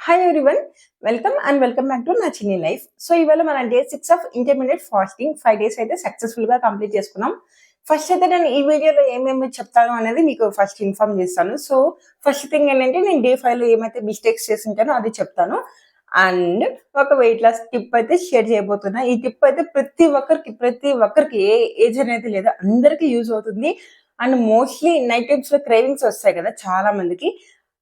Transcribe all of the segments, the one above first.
Hi everyone, welcome back to నా చిన్ని life. So ఇవాళ మన day 6 of intermediate fasting 5 days అయితే సక్సెస్ఫుల్ గా కంప్లీట్ చేసుకున్నాం. ఫస్ట్ అయితే నేను ఈ వీడియోలో ఏమేమి చెప్తాను అనేది మీకు ఫస్ట్ ఇన్ఫార్మ్ చేస్తాను. సో ఫస్ట్ థింగ్ ఏంటంటే నేను డే 5 లో ఏమైతే మిస్టేక్స్ చేసింటానో అది చెప్తాను. అండ్ ఒక వెయిట్ లాస్ టిప్ అయితే షేర్ చేయబోతున్నా. ఈ టిప్ అయితే ప్రతి ఒక్కరికి ఏ ఏజ్ అనేది లేదా అందరికీ యూజ్ అవుతుంది. అండ్ మోస్ట్లీ నైట్ టైమ్స్ లో క్రేవింగ్స్ వస్తాయి కదా చాలా మందికి,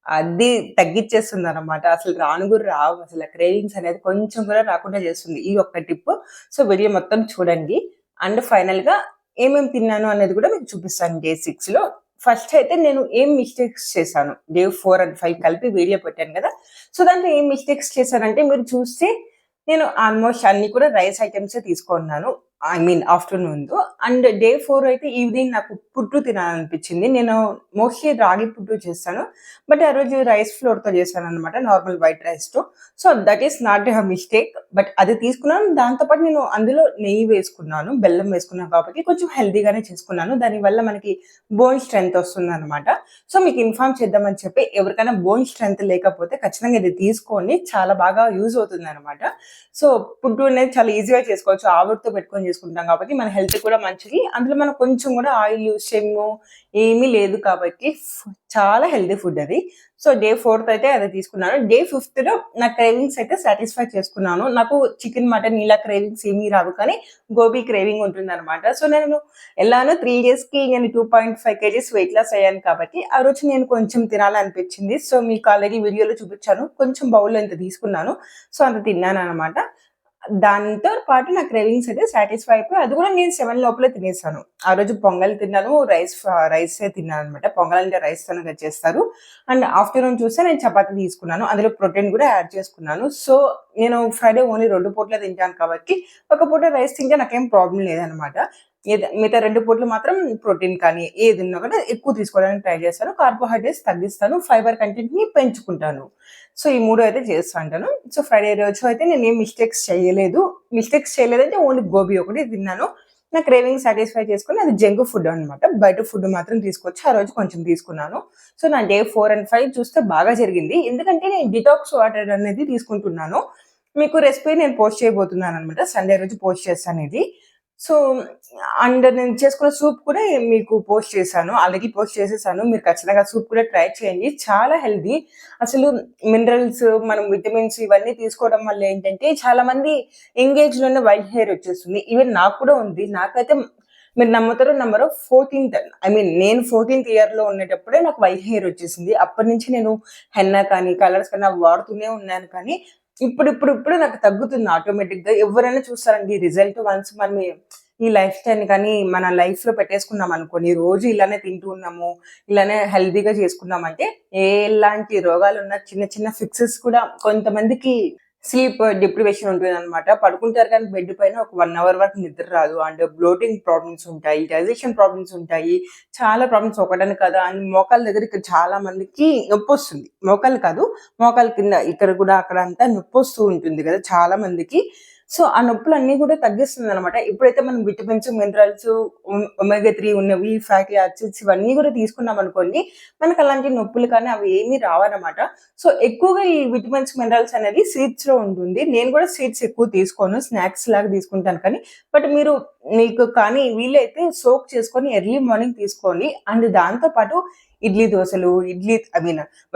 అది తగ్గిచ్చేస్తుందనమాట. అసలు రాను గూడా రావు. అసల క్రేవింగ్స్ అనేది కొంచెం కూడా రాకుండా చేస్తుంది ఈ ఒక్క టిప్. సో, వీడియో మొత్తం చూడండి. అండ్ ఫైనల్‌గా ఏమేమి తిన్నాను అనేది కూడా మీకు చూపిస్తాను డే 6లో. ఫస్ట్ అయితే నేను ఏం మిస్టేక్స్ చేశాను. డే 4 అండ్ 5 కలిపి వీడియో పెట్టాను కదా! సో, దాంట్లో ఏం మిస్టేక్స్ చేశానంటే మీరు చూస్తే నేను ఆల్మోస్ట్ అన్నీ కూడా రైస్ ఐటెమ్సే తీసుకున్నాను. ఐ మీన్ ఆఫ్టర్‌నూన్‌తో. అండ్ డే 4 అయితే ఈవినింగ్ నాకు పుట్టు తినాలనిపించింది. నేను మోస్ట్‌లీ రాగి పుట్టు చేస్తాను. బట్ ఆ రోజు రైస్ ఫ్లోర్‌తో చేశాననమాట. నార్మల్ వైట్ రైస్‌తో. So, that is not a mistake. But అది తీసుకున్నాను. దాంతో పాటు నేను అందులో నెయ్యి వేసుకున్నాను. బెల్లం వేసుకున్నాను కాబట్టి కొంచెం హెల్తీగానే చేసుకున్నాను. దానివల్ల మనకి బోన్ స్ట్రెంత్ వస్తుందనమాట. సో, మీకు ఇన్ఫార్మ్ చేద్దామని చెప్పి ఎవరికైనా బోన్ స్ట్రెంత్ లేకపోతే ఖచ్చితంగా ఇది తీసుకోండి. చాలా బాగా యూజ్ అవుతుందనమాట. సో, పుట్టు అనేది చాలా ఈజీగా చేసుకోవచ్చు. ఆవిరితో పెట్టుకొని చేసుకుంటాం కాబట్టి మన హెల్త్ కూడా మంచిది. అందులో మనం కొంచెం కూడా ఆయిల్, షెమ్ము ఏమీ లేదు కాబట్టి చాలా హెల్తీ ఫుడ్ అది. సో, డే 4థ్ అయితే అది తీసుకున్నాను. డే 5థ్‌లో నా క్రేవింగ్స్ అయితే సాటిస్ఫై చేసుకున్నాను. నాకు చికెన్, మటన్ ఇలా క్రేవింగ్స్ ఏమీ రావు కానీ గోబీ క్రేవింగ్ ఉంటుందనమాట. సో, నేను ఎలానో 3 డేస్‌కి నేను 2.5 కేజీస్ వెయిట్ లాస్ అయ్యాను కాబట్టి ఆ రోజు నేను కొంచెం తినాలనిపించింది. సో, మీకు ఆల్రెడీ వీడియోలో చూపించాను. కొంచెం బౌల్‌లో ఇంత తీసుకున్నాను. సో, అంత తిన్నాననమాట. దాంతో పాటు నా క్రేవింగ్స్ అయితే సాటిస్ఫై అయిపోయి అది కూడా నేను 7 లోపలే తినేసాను. ఆ రోజు పొంగల్ తిన్నాను. రైసే తిన్నాననమాట. పొంగల్ అంటే రైస్‌తోనే కదా చేస్తారు. అండ్ ఆఫ్టర్‌నూన్ చూస్తే నేను చపాతీ తీసుకున్నాను. అందులో ప్రోటీన్ కూడా యాడ్ చేసుకున్నాను. సో, నేను ఫ్రైడే ఓన్లీ 2 పూటలే తింటాను కాబట్టి ఒక పూట రైస్ తింటే నాకేం ప్రాబ్లమ్ లేదనమాట. మిగతా 2 పూటలు మాత్రం ప్రోటీన్ కానీ ఏదున్నా కూడా ఎక్కువ తీసుకోవడానికి ట్రై చేస్తాను. కార్బోహైడ్రేట్స్ తగ్గిస్తాను. ఫైబర్ కంటెంట్‌ని పెంచుకుంటాను. సో, ఈ 3 అయితే చేస్తా ఉంటాను. సో, ఫ్రైడే రోజు అయితే నేనేం మిస్టేక్స్ చేయలేదు. మిస్టేక్స్ చేయలేదంటే ఓన్లీ గోబీ ఒకటి తిన్నాను. నా క్రేవింగ్ సాటిస్ఫై చేసుకొని అది జంక్ ఫుడ్ అనమాట. బయట ఫుడ్ మాత్రం తీసుకొచ్చి ఆ రోజు కొంచెం తీసుకున్నాను. సో, నా డే 4 అండ్ 5 చూస్తే బాగా జరిగింది. ఎందుకంటే నేను డిటాక్స్ వాటర్ అనేది తీసుకుంటున్నాను. మీకు రెసిపీ నేను పోస్ట్ చేయబోతున్నాననమాట. సండే రోజు పోస్ట్ చేస్తాను ఇది. సో, అండ్ నేను చేసుకున్న సూప్ కూడా మీకు పోస్ట్ చేశాను. ఆల్రెడీ పోస్ట్ చేసేసాను. మీరు ఖచ్చితంగా సూప్ కూడా ట్రై చేయండి. చాలా హెల్తీ. అసలు మినరల్స్, మనం విటమిన్స్ ఇవన్నీ తీసుకోవడం వల్ల ఏంటంటే చాలా మంది యంగ్ ఏజ్‌లోనే వైట్ హెయిర్ వచ్చేస్తుంది. ఈవెన్ నాకు కూడా ఉంది. నాకైతే మీరు నమ్ముతారో నమ్మరో 14థ్ నేను 14థ్ ఇయర్‌లో ఉండేటప్పుడే నాకు వైట్ హెయిర్ వచ్చేసింది. అప్పటినుంచి నేను హెన్నా కానీ, కలర్స్ కానీ అవి వాడుతూనే ఉన్నాను కానీ ఇప్పుడు నాకు తగ్గుతుంది ఆటోమేటిక్‌గా. ఎవరైనా చూస్తారండి రిజల్ట్ వన్స్ మనం ఈ లైఫ్ స్టైల్‌ని కానీ మన లైఫ్‌లో పెట్టేసుకున్నాం అనుకోండి. రోజు ఇలానే తింటూ ఉన్నాము, ఇలానే హెల్తీగా చేసుకున్నామంటే ఎలాంటి రోగాలున్నా చిన్న చిన్న ఫిక్సెస్ కూడా కొంతమందికి స్లీప్ డిప్రివేషన్ ఉంటుందనమాట. పడుకుంటారు కానీ బెడ్ పైన ఒక 1 అవర్ వరకు నిద్ర రాదు. అండ్ బ్లోటింగ్ ప్రాబ్లమ్స్ ఉంటాయి, డైజెషన్ ప్రాబ్లమ్స్ ఉంటాయి. చాలా ప్రాబ్లమ్స్ ఒకటని కాదు. అండ్ మోకాళ్ళ దగ్గర ఇక్కడ చాలా మందికి నొప్పొస్తుంది. మోకాళ్ళు కాదు, మోకాళ్ళ కింద ఇక్కడ కూడా అక్కడ అంతా నొప్పొస్తూ ఉంటుంది కదా చాలా మందికి. సో, ఆ నొప్పులన్నీ కూడా తగ్గిస్తుందనమాట. ఎప్పుడైతే మనం విటమిన్స్, మినరల్స్, ఒమేగా 3 ఉన్నవి, ఫ్యాటీ యాసిడ్స్ ఇవన్నీ కూడా తీసుకున్నామనుకోండి, మనకు అలాంటి నొప్పులు కానీ అవి ఏమీ రావనమాట. సో, ఎక్కువగా ఈ విటమిన్స్, మినరల్స్ అనేది సీడ్స్‌లో ఉంటుంది. నేను కూడా సీడ్స్ ఎక్కువ తీసుకోను. స్నాక్స్ లాగా తీసుకుంటాను కానీ, బట్ మీకు కానీ వీలైతే సోక్ చేసుకొని ఎర్లీ మార్నింగ్ తీసుకోండి. అండ్ దాంతో పాటు ఇడ్లీ దోసలు,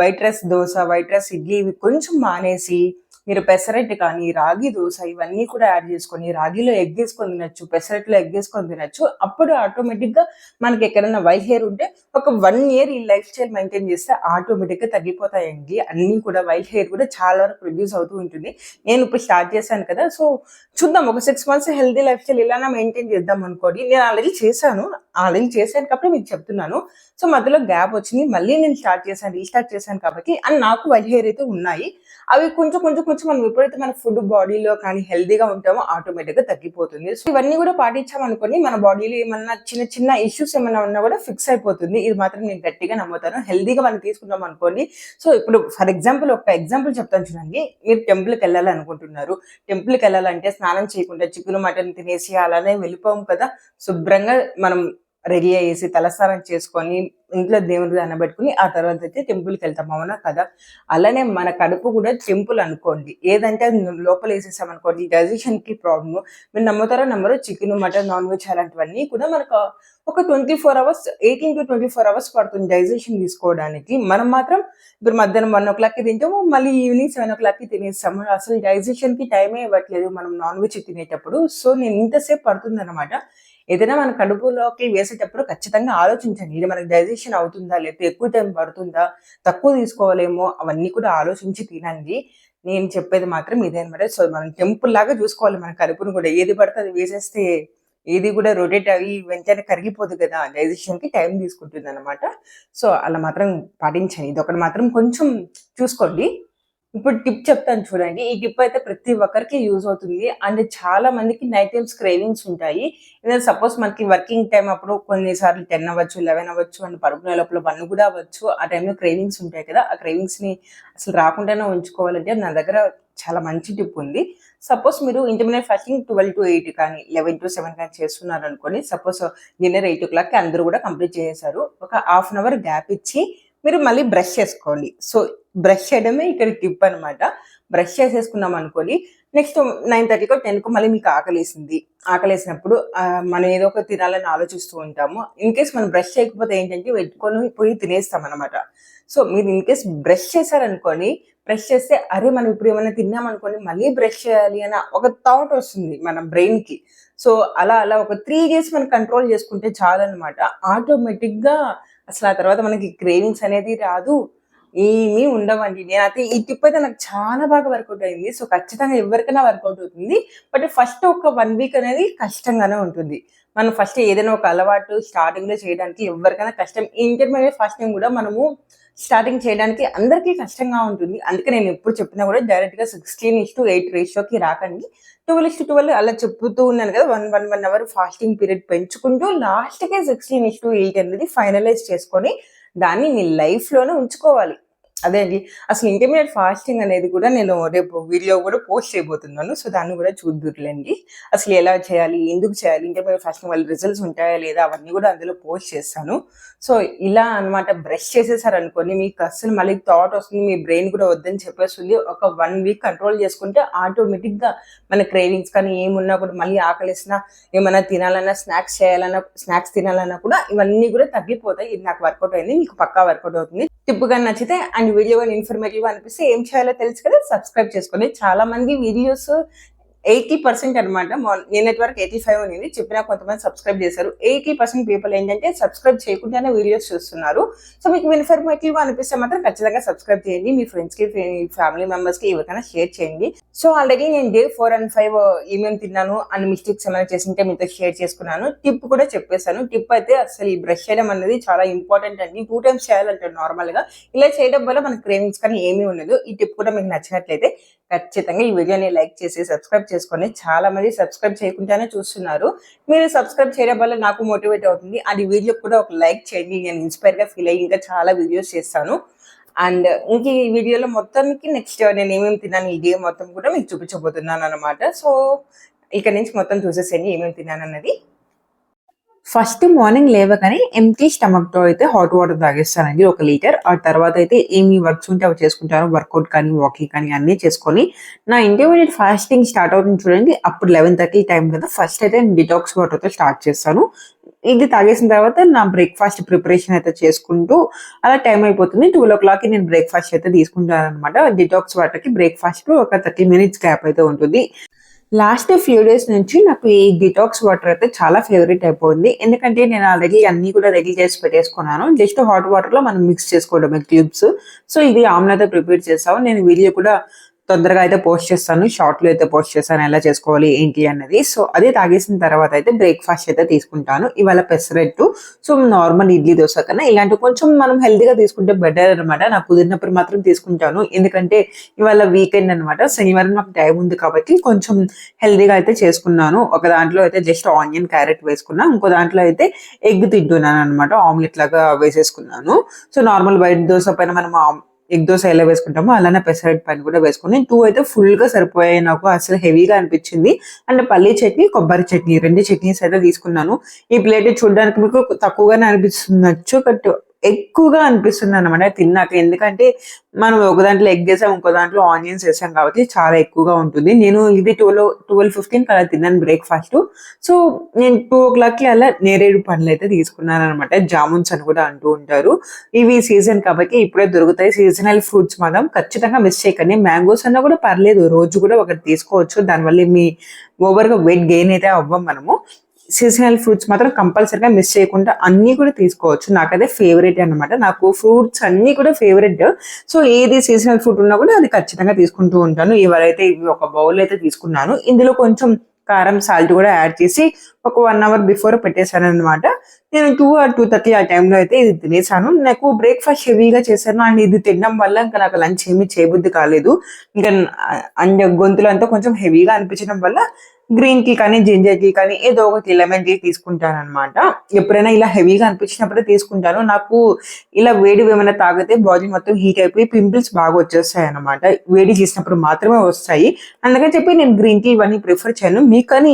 white rice dosa, white rice idli ఇవి కొంచెం మానేసి మీరు పెసరట్టు కానీ, రాగి దోస ఇవన్నీ కూడా యాడ్ చేసుకొని, రాగిలో ఎగ్ ఏసుకొని తినొచ్చు, పెసరట్లో ఎగ్ ఏసుకొని తినొచ్చు. అప్పుడు ఆటోమేటిక్‌గా మనకి ఎక్కడైనా వైట్ హెయిర్ ఉంటే ఒక 1 ఇయర్ ఈ లైఫ్ స్టైల్ మెయింటైన్ చేస్తే ఆటోమేటిక్‌గా తగ్గిపోతాయండి. అన్నీ కూడా వైట్ హెయిర్ కూడా చాలా వరకు ప్రొడ్యూస్ అవుతూ ఉంటుంది. నేను ఇప్పుడు స్టార్ట్ చేశాను కదా! సో, చూద్దాం ఒక 6 మంత్స్ హెల్తీ లైఫ్ స్టైల్ ఇలానే మెయింటైన్ చేద్దాం అనుకోండి. నేను ఆల్రెడీ చేశాను కాబట్టి మీకు చెప్తున్నాను. సో, మధ్యలో గ్యాప్ వచ్చింది. మళ్ళీ నేను రీస్టార్ట్ చేశాను కాబట్టి అండ్ నాకు వైట్ హెయిర్ అయితే ఉన్నాయి. అవి కొంచెం మనం ఎప్పుడైతే మన ఫుడ్ బాడీలో కానీ హెల్తీగా ఉంటామో ఆటోమేటిక్‌గా తగ్గిపోతుంది. సో, ఇవన్నీ కూడా పాటించామనుకోండి మన బాడీలో ఏమన్నా చిన్న చిన్న ఇష్యూస్ ఏమన్నా ఉన్నా కూడా ఫిక్స్ అయిపోతుంది. ఇది మాత్రం నేను గట్టిగా నమ్ముతాను. హెల్తీగా మనం తీసుకున్నాం అనుకోండి. సో, ఇప్పుడు ఫర్ ఎగ్జాంపుల్ ఒక ఎగ్జాంపుల్ చెప్తాను చూడండి. మీరు టెంపుల్‌కెళ్ళాలనుకుంటున్నారు. టెంపుల్‌కెళ్ళాలంటే స్నానం చేయకుండా చికెను, మటన్ తినేసి అలానే వెళ్ళిపోము కదా! శుభ్రంగా మనం రెడీ అయ్యేసి తలస్నానం చేసుకొని ఇంట్లో దేవుడికి దండం పెట్టుకుని ఆ తర్వాత అయితే టెంపుల్కి వెళ్తాం, అవునా కదా? అలానే మన కడుపు కూడా టెంపుల్ అనుకోండి. ఏదంటే అది లోపల వేసేసాం అనుకోండి, డైజెషన్ కి ప్రాబ్లమ్. మీరు నమ్ముతారో నమ్మరో, చికెన్, మటన్, నాన్ వెజ్ అలాంటివన్నీ కూడా మనకు ఒక 24 అవర్స్, 18 to 24 అవర్స్ పడుతుంది డైజెషన్ తీసుకోవడానికి. మనం మాత్రం ఇప్పుడు మధ్యాహ్నం 1 o'clock తింటాము, మళ్ళీ ఈవినింగ్ 7 o'clock తినేస్తాము. అసలు డైజెషన్ కి టైమే ఇవ్వట్లేదు మనం నాన్ వెజ్ తినేటప్పుడు. సో నేను ఇంతసేపు పడుతుంది అనమాట. ఏదైనా మన కడుపులోకి వేసేటప్పుడు ఖచ్చితంగా ఆలోచించండి, ఇది మనకి డైజెషన్ అవుతుందా, లేకపోతే ఎక్కువ టైం పడుతుందా, తక్కువ తీసుకోవాలేమో, అవన్నీ కూడా ఆలోచించి తినండి. నేను చెప్పేది మాత్రం ఇదే అనమాట. సో మనం టెంపుల్ లాగా చూసుకోవాలి మన కడుపును కూడా. ఏది పడితే అది వేసేస్తే ఏది కూడా రొటేట్ అయ్యి వెంటనే కరిగిపోదు కదా, డైజెషన్ కి టైం తీసుకుంటుంది అనమాట. సో అలా మాత్రం పాటించండి. ఇది ఒకటి మాత్రం కొంచెం చూసుకోండి. ఇప్పుడు టిప్ చెప్తాను చూడండి. ఈ టిప్ అయితే ప్రతి ఒక్కరికి యూజ్ అవుతుంది. అండ్ చాలా మందికి నైట్ టైమ్స్ క్రేవింగ్స్ ఉంటాయి. ఏదైనా సపోజ్ మనకి వర్కింగ్ టైమ్ అప్పుడు కొన్నిసార్లు 10 అవ్వచ్చు, 11 అవ్వచ్చు, అండ్ పడుకునే లోపల 1 కూడా అవ్వచ్చు. ఆ టైంలో క్రేవింగ్స్ ఉంటాయి కదా, ఆ క్రేవింగ్స్ ని అసలు రాకుండానే ఉంచుకోవాలంటే నా దగ్గర చాలా మంచి టిప్ ఉంది. సపోజ్ మీరు ఇంటర్మీడియట్ ఫాస్టింగ్ 12 to 8 కానీ 11 to 7 కానీ చేస్తున్నారు అనుకోండి. సపోజ్ డిన్నర్ 8 o'clock కి అందరూ కూడా కంప్లీట్ చేసేసారు. ఒక హాఫ్ అన్ అవర్ గ్యాప్ ఇచ్చి మీరు మళ్ళీ బ్రష్ చేసుకోండి. సో బ్రష్ చేయడమే ఇక్కడ టిప్ అనమాట. బ్రష్ చేసేసుకున్నాం అనుకోండి, నెక్స్ట్ 9:30కో 10కో మళ్ళీ మీకు ఆకలేసింది. ఆకలేసినప్పుడు మనం ఏదో ఒక తినాలని ఆలోచిస్తూ ఉంటాము. ఇన్ కేస్ మనం బ్రష్ చేయకపోతే ఏంటంటే పెట్టుకొని పోయి తినేస్తాం అనమాట. సో మీరు ఇన్ కేస్ బ్రష్ చేశారనుకోండి, బ్రష్ చేస్తే అరే మనం ఇప్పుడు ఏమైనా తిన్నామనుకోండి, మళ్ళీ బ్రష్ చేయాలి అన్న ఒక థాట్ వస్తుంది మన బ్రెయిన్ కి. సో అలా అలా ఒక 3 days మనం కంట్రోల్ చేసుకుంటే చాలన్నమాట. ఆటోమేటిక్ గా అసలు ఆ తర్వాత మనకి క్రేవింగ్స్ అనేది రాదు, ఏమీ ఉండవండి. నేనైతే ఈ టిప్ అయితే నాకు చాలా బాగా వర్కౌట్ అయింది. సో ఖచ్చితంగా ఎవరికైనా వర్కౌట్ అవుతుంది. బట్ ఫస్ట్ ఒక 1 week అనేది కష్టంగానే ఉంటుంది. మనం ఫస్ట్ ఏదైనా ఒక అలవాటు స్టార్టింగ్ లో చేయడానికి ఎవరికైనా కష్టం. ఇంటర్మీడియట్ ఫాస్టింగ్ కూడా మనము స్టార్టింగ్ చేయడానికి అందరికీ కష్టంగా ఉంటుంది. అందుకే నేను ఎప్పుడు చెప్పినా కూడా డైరెక్ట్ గా 16:8 రేషియోకి రాకండి. 12:12 అలా చెప్తూ ఉన్నాను కదా. 1 అవర్ ఫాస్టింగ్ పీరియడ్ పెంచుకుంటూ లాస్ట్ కి 16:8 అనేది ఫైనలైజ్ చేసుకొని దాన్ని మీ లైఫ్ లోనే ఉంచుకోవాలి. అదే అండి. అసలు ఇంటర్మీడియట్ ఫాస్టింగ్ అనేది కూడా నేను రేపు వీడియో కూడా పోస్ట్ చేయబోతున్నాను. సో దాన్ని కూడా చూద్దురులేండి. అసలు ఎలా చేయాలి, ఎందుకు చేయాలి, ఇంటర్మీడియట్ ఫాస్టింగ్ వల్ల రిజల్ట్స్ ఉంటాయా లేదా, అవన్నీ కూడా అందులో పోస్ట్ చేస్తాను. సో ఇలా అనమాట. బ్రష్ చేసేసారనుకోండి, మీకు అసలు మళ్ళీ థాట్ వస్తుంది, మీ బ్రెయిన్ కూడా వద్దని చెప్పేస్తుంది. ఒక 1 week కంట్రోల్ చేసుకుంటే ఆటోమేటిక్ గా మన క్రేవింగ్స్ కానీ ఏమున్నా కూడా, మళ్ళీ ఆకలిసినా, ఏమైనా తినాలన్నా, స్నాక్స్ తినాలన్నా కూడా ఇవన్నీ కూడా తగ్గిపోతాయి. ఇది నాకు వర్కౌట్ అయింది, మీకు పక్కా వర్కౌట్ అవుతుంది. టిప్ గా నచ్చితే అండ్ వీడియో కానీ ఇన్ఫర్మేటివ్ గా అనిపిస్తే ఏం చేయాలో తెలుసు కదా, సబ్స్క్రైబ్ చేసుకోండి. చాలా మంది వీడియోస్ 80% అనమాట. నిన్నటి వరకు 85 ఉంది, చెప్పినా కొంతమంది సబ్స్క్రైబ్ చేశారు. 80% పీపుల్ ఏంటంటే సబ్స్క్రైబ్ చేయకుండానే వీడియోస్ చూస్తున్నారు. సో మీకు ఇన్ఫర్మేటివ్ గా అనిపిస్తే మాత్రం ఖచ్చితంగా సబ్స్క్రైబ్ చేయండి. మీ ఫ్రెండ్స్ కి, ఫ్యామిలీ మెంబర్స్ కి ఎవరికైనా షేర్ చేయండి. సో ఆల్రెడీ నేను డే 4 and 5 ఏమేమి తిన్నాను అండ్ మిస్టేక్స్ ఏమైనా చేసింటే మీతో షేర్ చేసుకున్నాను. టిప్ కూడా చెప్పేశాను. టిప్ అయితే అసలు ఈ బ్రష్ చేయడం అనేది చాలా ఇంపార్టెంట్ అండి. 2 times చేయాలంటారు నార్మల్ గా. ఇలా చేయడం వల్ల మన క్రేవింగ్స్ కానీ ఏమీ ఉండదు. ఈ టిప్ కూడా మీకు నచ్చినట్లయితే ఖచ్చితంగా ఈ వీడియోని లైక్ చేసి సబ్స్క్రైబ్ చేసుకొని. చాలా మంది సబ్స్క్రైబ్ చేయకుండానే చూస్తున్నారు. మీరు సబ్స్క్రైబ్ చేయడం వల్ల నాకు మోటివేట్ అవుతుంది. అండ్ ఈ వీడియో కూడా ఒక లైక్ చేయండి. నేను ఇన్స్పైర్ గా ఫీల్ అయ్యి ఇంకా చాలా వీడియోస్ చేస్తాను. అండ్ ఇంక ఈ వీడియోలో మొత్తానికి నెక్స్ట్ నేను ఏమేమి తిన్నాను ఈ డే మొత్తం కూడా మీకు చూపించబోతున్నాను అనమాట. సో ఇక్కడ నుంచి మొత్తం చూసేసేయండి ఏమేమి తిన్నాను అన్నది. ఫస్ట్ మార్నింగ్ లేవగానే ఎంప్టీ స్టమక్ తో అయితే హాట్ వాటర్ తాగేస్తానండి 1 లీటర్. ఆ తర్వాత అయితే ఏమి వర్క్స్ ఉంటే అవి చేసుకుంటాను. వర్కౌట్ కానీ, వాకింగ్ కానీ అన్నీ చేసుకొని నా ఇంటర్మీడియట్ ఫాస్టింగ్ స్టార్ట్ అవుతుంది చూడండి. అప్పుడు 11:30 టైం కదా. ఫస్ట్ అయితే డిటాక్స్ వాటర్ తో స్టార్ట్ చేస్తాను. ఇది తాగేసిన తర్వాత నా బ్రేక్ఫాస్ట్ ప్రిపరేషన్ అయితే చేసుకుంటూ అలా టైం అయిపోతుంది. 12 o'clock నేను బ్రేక్ఫాస్ట్ అయితే తీసుకుంటాను అనమాట. డిటాక్స్ వాటర్ కి బ్రేక్ఫాస్ట్ ఒక 30 minutes గ్యాప్ అయితే ఉంటుంది. లాస్ట్ ఫ్యూ డేస్ నుంచి నాకు ఈ డిటాక్స్ వాటర్ అయితే చాలా ఫేవరెట్ అయిపోయింది. ఎందుకంటే నేను ఆల్రెడీ అన్ని కూడా రెడీ చేసి పెట్టేసుకున్నాను. జస్ట్ హాట్ వాటర్ లో మనం మిక్స్ చేసుకోవడమే క్యూబ్స్. సో ఇది ఆమ్లా అయితే ప్రిపేర్ చేస్తాము. నేను వీడియో కూడా తొందరగా అయితే పోస్ట్ చేస్తాను, షార్ట్ లో అయితే పోస్ట్ చేస్తాను ఎలా చేసుకోవాలి ఏంటి అన్నది. సో అదే తాగేసిన తర్వాత అయితే బ్రేక్ఫాస్ట్ అయితే తీసుకుంటాను. ఇవాళ పెసరెట్టు. సో నార్మల్ ఇడ్లీ దోశ కన్నా ఇలాంటి కొంచెం మనం హెల్తీగా తీసుకుంటే బెటర్ అనమాట. నాకు కుదిరినప్పుడు మాత్రం తీసుకుంటాను. ఎందుకంటే ఇవాళ వీకెండ్ అనమాట, శనివారం నాకు టైం ఉంది కాబట్టి కొంచెం హెల్తీగా అయితే చేసుకున్నాను. ఒక దాంట్లో అయితే జస్ట్ ఆనియన్, క్యారెట్ వేసుకున్నా, ఇంకో దాంట్లో అయితే ఎగ్ తింటున్నాను అనమాట. ఆమ్లెట్ లాగా వేసేసుకున్నాను. సో నార్మల్ వైట్ దోశ పైన మనం ఎగ్ దోశ ఎలా వేసుకుంటామో అలానే పెసరట్టు పైన కూడా వేసుకుని 2 అయితే ఫుల్గా సరిపోయాయి నాకు. అసలు హెవీగా అనిపించింది. అండ్ పల్లీ చట్నీ, కొబ్బరి చట్నీ 2 చట్నీస్ అయితే తీసుకున్నాను. ఈ ప్లేట్ చూడడానికి మీకు తక్కువగానే అనిపిస్తుండొచ్చు, బట్ ఎక్కువగా అనిపిస్తుంది అనమాట తిన్నాక. ఎందుకంటే మనం ఒక దాంట్లో ఎగ్ వేసాం, ఇంకో దాంట్లో ఆనియన్స్ వేసాం కాబట్టి చాలా ఎక్కువగా ఉంటుంది. నేను ఇది 12:15 అలా తిన్నాను బ్రేక్ఫాస్ట్. సో నేను 2 o'clockకి అలా నేరేడు పండ్లు అయితే తీసుకున్నాను అనమాట. జామున్స్ అని కూడా అంటూ ఉంటారు. ఇవి సీజన్ కాబట్టి ఇప్పుడే దొరుకుతాయి. సీజనల్ ఫ్రూట్స్ మాత్రం ఖచ్చితంగా మిస్ చేయకండి. మ్యాంగోస్ అన్నా కూడా పర్లేదు, రోజు కూడా ఒకటి తీసుకోవచ్చు. దానివల్ల మీ ఓవర్గా వెయిట్ గెయిన్ అయితే అవ్వం మనము. సీజనల్ ఫ్రూట్స్ మాత్రం కంపల్సరీగా మిస్ చేయకుండా అన్నీ కూడా తీసుకోవచ్చు. నాకైతే ఫేవరెట్ అనమాట. నాకు ఫ్రూట్స్ అన్నీ కూడా ఫేవరెట్. సో ఏది సీజనల్ ఫ్రూట్ ఉన్నా కూడా అది ఖచ్చితంగా తీసుకుంటూ ఉంటాను. ఇవాళైతే ఇవి ఒక బౌల్ అయితే తీసుకున్నాను. ఇందులో కొంచెం కారం, సాల్ట్ కూడా యాడ్ చేసి ఒక 1 hour బిఫోర్ పెట్టేశాను అనమాట. నేను 2 or 2:30 ఆ టైంలో అయితే ఇది తినేసాను. నాకు బ్రేక్ఫాస్ట్ హెవీగా చేశాను అండ్ ఇది తినడం వల్ల ఇంకా నాకు లంచ్ ఏమీ చేయబుద్ధి కాలేదు. ఇంకా అండ్ గొంతులో అంతా కొంచెం హెవీగా అనిపించడం వల్ల గ్రీన్ టీ కానీ, జింజర్ టీ కానీ ఏదో ఒకటి లెమన్ టీ తీసుకుంటాను అనమాట. ఎప్పుడైనా ఇలా హెవీగా అనిపించినప్పుడే తీసుకుంటాను. నాకు ఇలా వేడి ఏమైనా తాగితే బాడీ మొత్తం హీట్ అయిపోయి పింపుల్స్ బాగా వచ్చేస్తాయి అనమాట. వేడి చేసినప్పుడు మాత్రమే వస్తాయి. అందుకని చెప్పి నేను గ్రీన్ టీ ఇవన్నీ ప్రిఫర్ చేయను. మీకు కానీ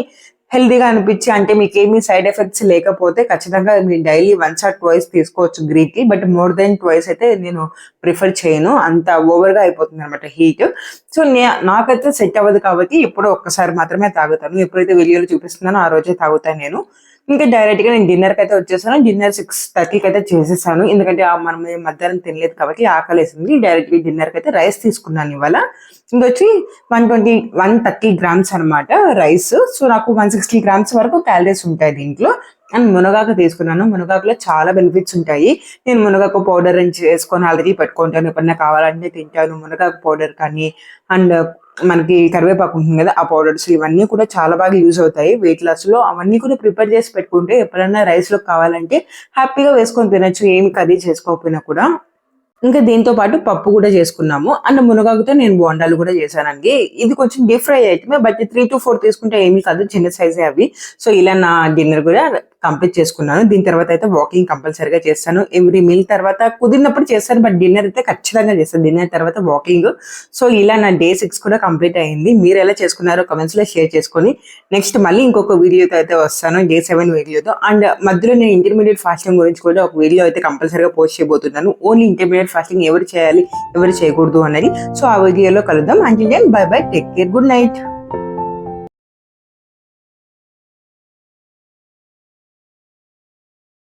హెల్తీగా అనిపించి అంటే మీకు ఏమీ సైడ్ ఎఫెక్ట్స్ లేకపోతే ఖచ్చితంగా మీరు డైలీ 1 or 2 తీసుకోవచ్చు green tea. But more than 2 అయితే నేను ప్రిఫర్ చేయను. అంత ఓవర్గా అయిపోతుంది అనమాట హీట్. సో నాకైతే సెట్ అవ్వదు కాబట్టి ఎప్పుడో ఒక్కసారి మాత్రమే తాగుతాను. ఎప్పుడైతే వీడియోలో చూపిస్తున్నానో ఆ రోజే తాగుతాను నేను. ఇంకా డైరెక్ట్గా నేను డిన్నర్కి అయితే వచ్చేసాను. డిన్నర్ 6:30కి అయితే చేసేసాను. ఎందుకంటే మనం మధ్యాహ్నం తినలేదు కాబట్టి ఆకలి వేసింది. డైరెక్ట్గా డిన్నర్కి అయితే రైస్ తీసుకున్నాను ఇవాళ. ఇంకొచ్చి 130 grams అనమాట రైస్. సో నాకు 160 grams వరకు క్యాలరీస్ ఉంటాయి దీంట్లో. అండ్ మునగాకు తీసుకున్నాను. మునగాకులో చాలా బెనిఫిట్స్ ఉంటాయి. నేను మునగాకు పౌడర్ అని చేసుకొని ఆల్రెడీ పెట్టుకుంటాను. ఎప్పుడన్నా కావాలంటే తింటాను. మునగాకు పౌడర్ కానీ అండ్ మనకి కరివేపాకు ఉంటుంది కదా, ఆ పౌడర్స్ ఇవన్నీ కూడా చాలా బాగా యూజ్ అవుతాయి వెయిట్ లాస్లో. అవన్నీ కూడా ప్రిపేర్ చేసి పెట్టుకుంటే ఎప్పుడైనా రైస్లో కావాలంటే హ్యాపీగా వేసుకొని తినచ్చు, ఏమి కర్రీ చేసుకోకపోయినా కూడా. ఇంకా దీంతో పాటు పప్పు కూడా చేసుకున్నాము. అండ్ మునగాకుతో నేను బోండాలు కూడా చేశానండి. ఇది కొంచెం డీప్ ఫ్రై ఐటమే, బట్ 3 to 4 తీసుకుంటే ఏమీ కాదు, చిన్న సైజే అవి. సో ఇలా నా డిన్నర్ కూడా కంప్లీట్ చేసుకున్నాను. దీని తర్వాత అయితే వాకింగ్ కంపల్సరీగా చేస్తాను. ఎవ్రీ మీల్ తర్వాత కుదిరినప్పుడు చేస్తాను, బట్ డిన్నర్ అయితే ఖచ్చితంగా చేస్తాను. డిన్నర్ తర్వాత వాకింగ్. సో ఇలా నా Day 6 కూడా కంప్లీట్ అయింది. మీరు ఎలా చేసుకున్నారో కమెంట్స్ లో షేర్ చేసుకొని నెక్స్ట్ మళ్ళీ ఇంకొక వీడియోతో అయితే వస్తాను, Day 7 వీడియోతో. అండ్ మధ్యలో నేను ఇంటర్మీడియట్ ఫాస్టింగ్ గురించి కూడా ఒక వీడియో అయితే కంపల్సరీగా పోస్ట్ చేయబోతున్నాను. ఓన్లీ ఇంటర్మీడియట్ ఫాస్టింగ్ ఎవరు చేయాలి, ఎవరు చేయకూడదు అనేది. సో ఆ వీడియోలో కలుద్దాం. Until then bye bye, take care, good night.